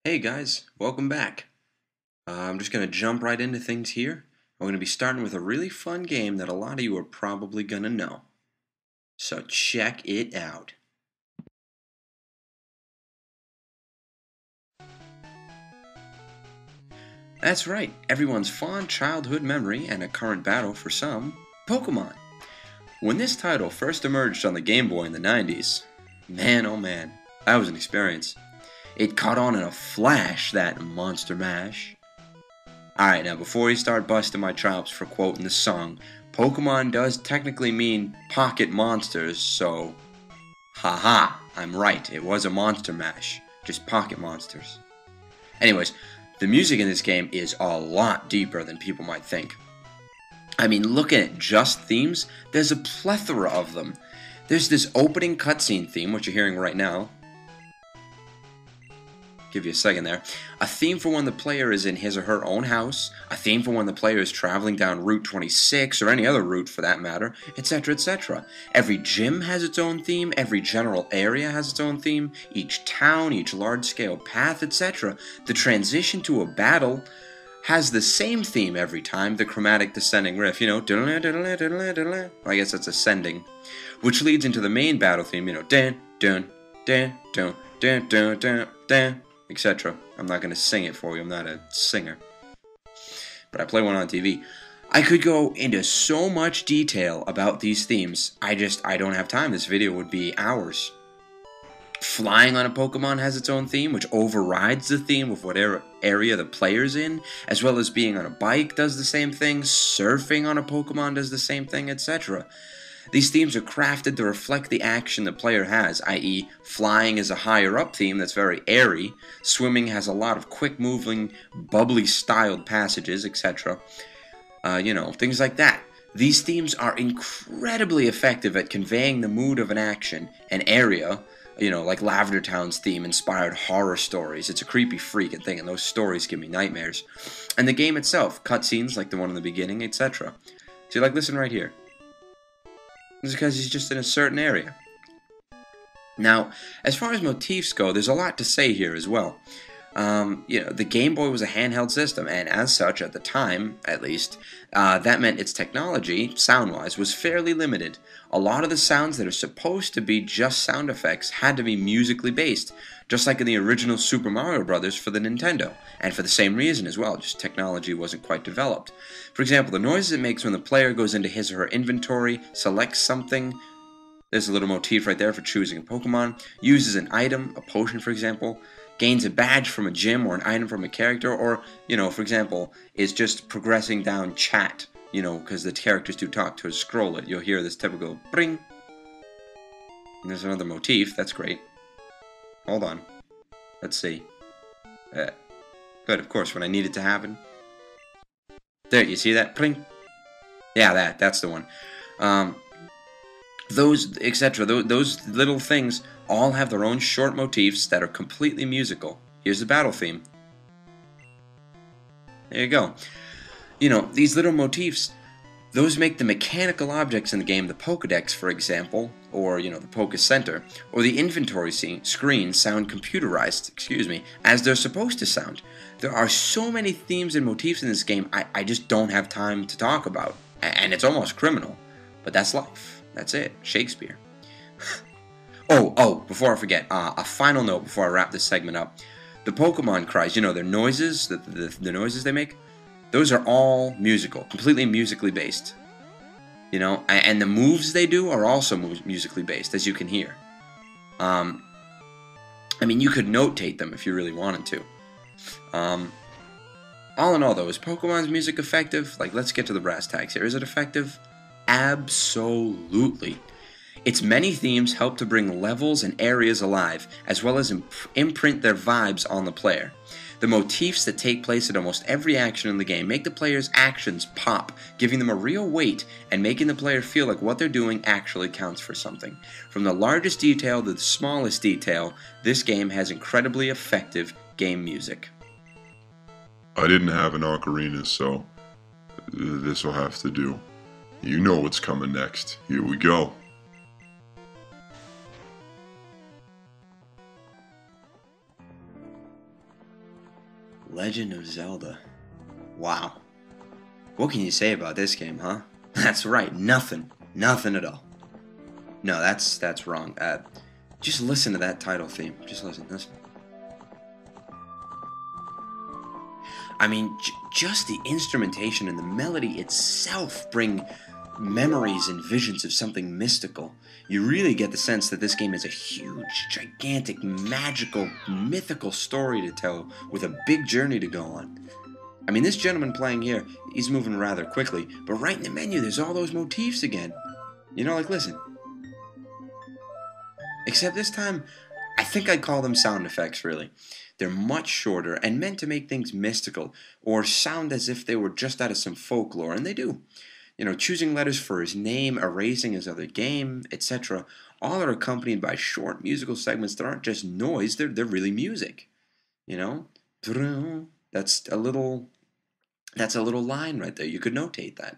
Hey guys, welcome back. I'm just going to jump right into things here. I'm going to be starting with a really fun game that a lot of you are probably going to know. So check it out. That's right, everyone's fond childhood memory and a current battle for some, Pokemon. When this title first emerged on the Game Boy in the 90s, man oh man, that was an experience. It caught on in a flash, that Monster Mash. Alright, now before you start busting my chops for quoting the song, Pokemon does technically mean pocket monsters, so haha, I'm right, it was a Monster Mash, just pocket monsters. Anyways, the music in this game is a lot deeper than people might think. I mean, looking at just themes, there's a plethora of them. There's this opening cutscene theme, which you're hearing right now. Give you a second there. A theme for when the player is in his or her own house, a theme for when the player is traveling down Route 26 or any other route for that matter, etc., etc. Every gym has its own theme, every general area has its own theme, each town, each large-scale path, etc. The transition to a battle has the same theme every time, the chromatic descending riff, I guess that's ascending, which leads into the main battle theme, dun dun dun dun dun dun dun dun, etc. I'm not going to sing it for you, I'm not a singer. But I play one on TV. I could go into so much detail about these themes, I don't have time. This video would be hours. Flying on a Pokemon has its own theme, which overrides the theme of whatever area the player's in, as well as being on a bike does the same thing, surfing on a Pokemon does the same thing, etc. These themes are crafted to reflect the action the player has, i.e., flying is a higher-up theme that's very airy, swimming has a lot of quick-moving, bubbly-styled passages, etc. Things like that. These themes are incredibly effective at conveying the mood of an action, an area, like Lavender Town's theme inspired horror stories. It's a creepy freaking thing, and those stories give me nightmares. And the game itself, cutscenes like the one in the beginning, etc. So listen right here. It's because he's just in a certain area. Now, as far as motifs go, there's a lot to say here as well. The Game Boy was a handheld system, and as such, at the time, at least, that meant its technology, sound-wise, was fairly limited. A lot of the sounds that are supposed to be just sound effects had to be musically based, just like in the original Super Mario Bros. For the Nintendo, and for the same reason as well, just technology wasn't quite developed. For example, the noises it makes when the player goes into his or her inventory, selects something, there's a little motif right there for choosing a Pokemon, uses an item, a potion for example, gains a badge from a gym or an item from a character, or, for example, is just progressing down chat, because the characters do talk to scroll it. You'll hear this typical bring. And there's another motif, that's great. Hold on. Let's see. Good, of course, when I need it to happen. There, you see that? Pring. Yeah, that's the one. Those, etc. Those little things all have their own short motifs that are completely musical. Here's the battle theme. There you go. These little motifs, those make the mechanical objects in the game, the Pokedex, for example, or, the Poké Center, or the inventory screen sound computerized, as they're supposed to sound. There are so many themes and motifs in this game I just don't have time to talk about. And it's almost criminal. But that's life. That's it. Shakespeare. Before I forget, a final note before I wrap this segment up. The Pokemon cries, their noises, the noises they make, those are all musical, completely musically based. And the moves they do are also musically based, as you can hear. You could notate them if you really wanted to. All in all, though, is Pokemon's music effective? Let's get to the brass tacks here. Is it effective? Absolutely. Its many themes help to bring levels and areas alive, as well as imprint their vibes on the player. The motifs that take place at almost every action in the game make the player's actions pop, giving them a real weight and making the player feel like what they're doing actually counts for something. From the largest detail to the smallest detail, this game has incredibly effective game music. I didn't have an ocarina, so this will have to do. You know what's coming next. Here we go. Legend of Zelda. Wow. What can you say about this game, huh? That's right, nothing. Nothing at all. No, that's wrong. Just listen to that title theme. Just listen. I mean, just the instrumentation and the melody itself bring memories and visions of something mystical. You really get the sense that this game has a huge, gigantic, magical, mythical story to tell with a big journey to go on. I mean, this gentleman playing here, he's moving rather quickly, but right in the menu there's all those motifs again. You know, like, listen. Except this time, I think I'd call them sound effects, really. They're much shorter and meant to make things mystical, or sound as if they were just out of some folklore, and they do. You know, choosing letters for his name, erasing his other game, etc. All are accompanied by short musical segments that aren't just noise, they're really music. You know? That's a little line right there. You could notate that.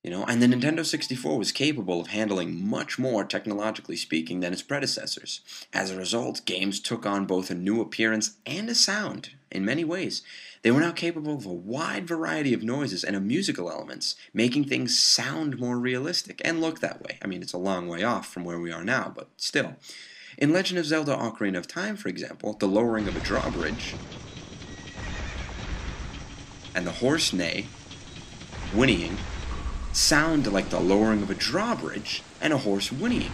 You know, and the Nintendo 64 was capable of handling much more, technologically speaking, than its predecessors. As a result, games took on both a new appearance and a sound, in many ways. They were now capable of a wide variety of noises and of musical elements, making things sound more realistic and look that way. I mean, it's a long way off from where we are now, but still. In Legend of Zelda Ocarina of Time, for example, the lowering of a drawbridge and the horse neigh, whinnying, sound like the lowering of a drawbridge and a horse whinnying,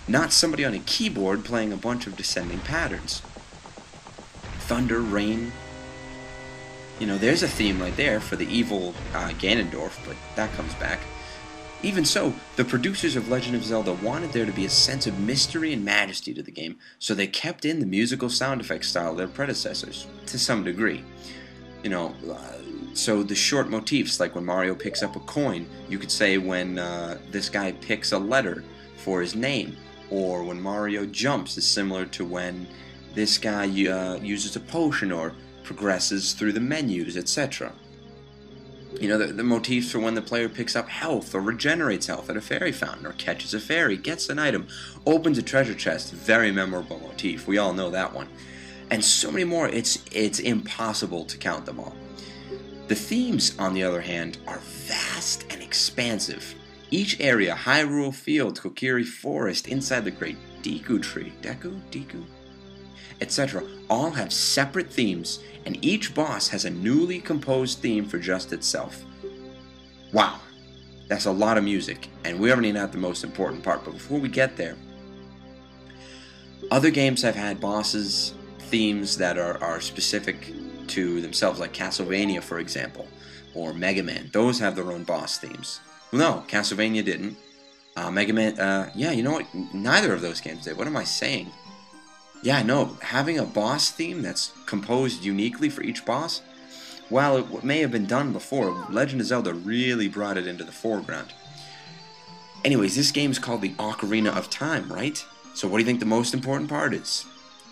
not somebody on a keyboard playing a bunch of descending patterns. Thunder, rain. You know, there's a theme right there for the evil Ganondorf, but that comes back. Even so, the producers of Legend of Zelda wanted there to be a sense of mystery and majesty to the game, so they kept in the musical sound effects style of their predecessors, to some degree. You know, so the short motifs, like when Mario picks up a coin, you could say when this guy picks a letter for his name, or when Mario jumps is similar to when this guy uses a potion or progresses through the menus, etc. You know, the motifs for when the player picks up health or regenerates health at a fairy fountain, or catches a fairy, gets an item, opens a treasure chest, very memorable motif, we all know that one. And so many more, it's impossible to count them all. The themes, on the other hand, are vast and expansive. Each area, Hyrule Field, Kokiri Forest, inside the Great Deku Tree, Deku, etc., all have separate themes, and each boss has a newly composed theme for just itself. Wow, that's a lot of music, and we haven't even had the most important part, but before we get there, other games have had bosses, themes that are specific to themselves, like Castlevania, for example, or Mega Man. Those have their own boss themes. No, Castlevania didn't. Mega Man, yeah, you know what? Neither of those games did. What am I saying? Yeah, no, having a boss theme that's composed uniquely for each boss, while it may have been done before, Legend of Zelda really brought it into the foreground. Anyways, this game's called the Ocarina of Time, right? So what do you think the most important part is?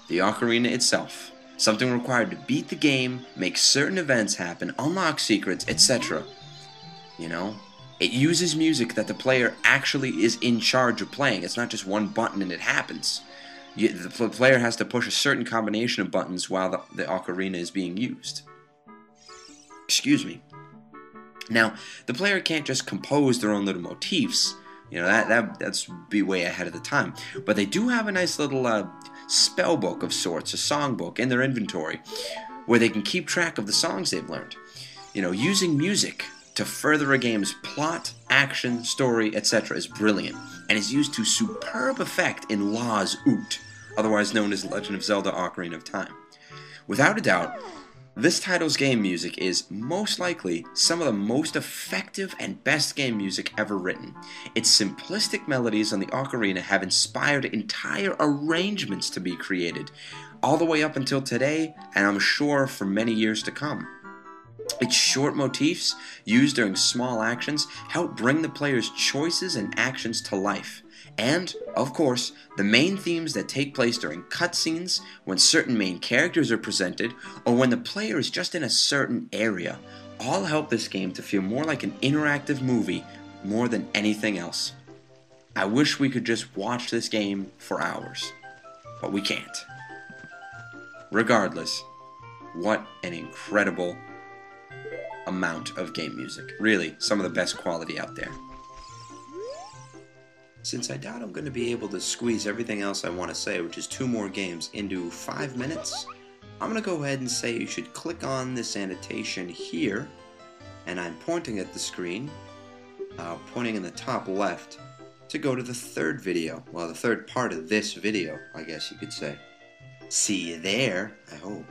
The ocarina itself. Something required to beat the game, make certain events happen, unlock secrets, etc. You know? It uses music that the player actually is in charge of playing. It's not just one button and it happens. The player has to push a certain combination of buttons while the ocarina is being used. Excuse me. Now, the player can't just compose their own little motifs. You know, that's be way ahead of the time. But they do have a nice little spell book of sorts, a songbook in their inventory, where they can keep track of the songs they've learned. You know, using music to further a game's plot, action, story, etc. is brilliant, and is used to superb effect in Law's Oot, otherwise known as Legend of Zelda Ocarina of Time. Without a doubt, this title's game music is most likely some of the most effective and best game music ever written. Its simplistic melodies on the ocarina have inspired entire arrangements to be created, all the way up until today, and I'm sure for many years to come. Its short motifs, used during small actions, help bring the player's choices and actions to life. And, of course, the main themes that take place during cutscenes, when certain main characters are presented, or when the player is just in a certain area, all help this game to feel more like an interactive movie more than anything else. I wish we could just watch this game for hours, but we can't. Regardless, What an incredible amount of game music. Really, some of the best quality out there. Since I doubt I'm going to be able to squeeze everything else I want to say, which is 2 more games, into 5 minutes, I'm going to go ahead and say you should click on this annotation here, and I'm pointing at the screen, pointing in the top left, to go to the 3rd video. Well, the 3rd part of this video, I guess you could say. See you there, I hope.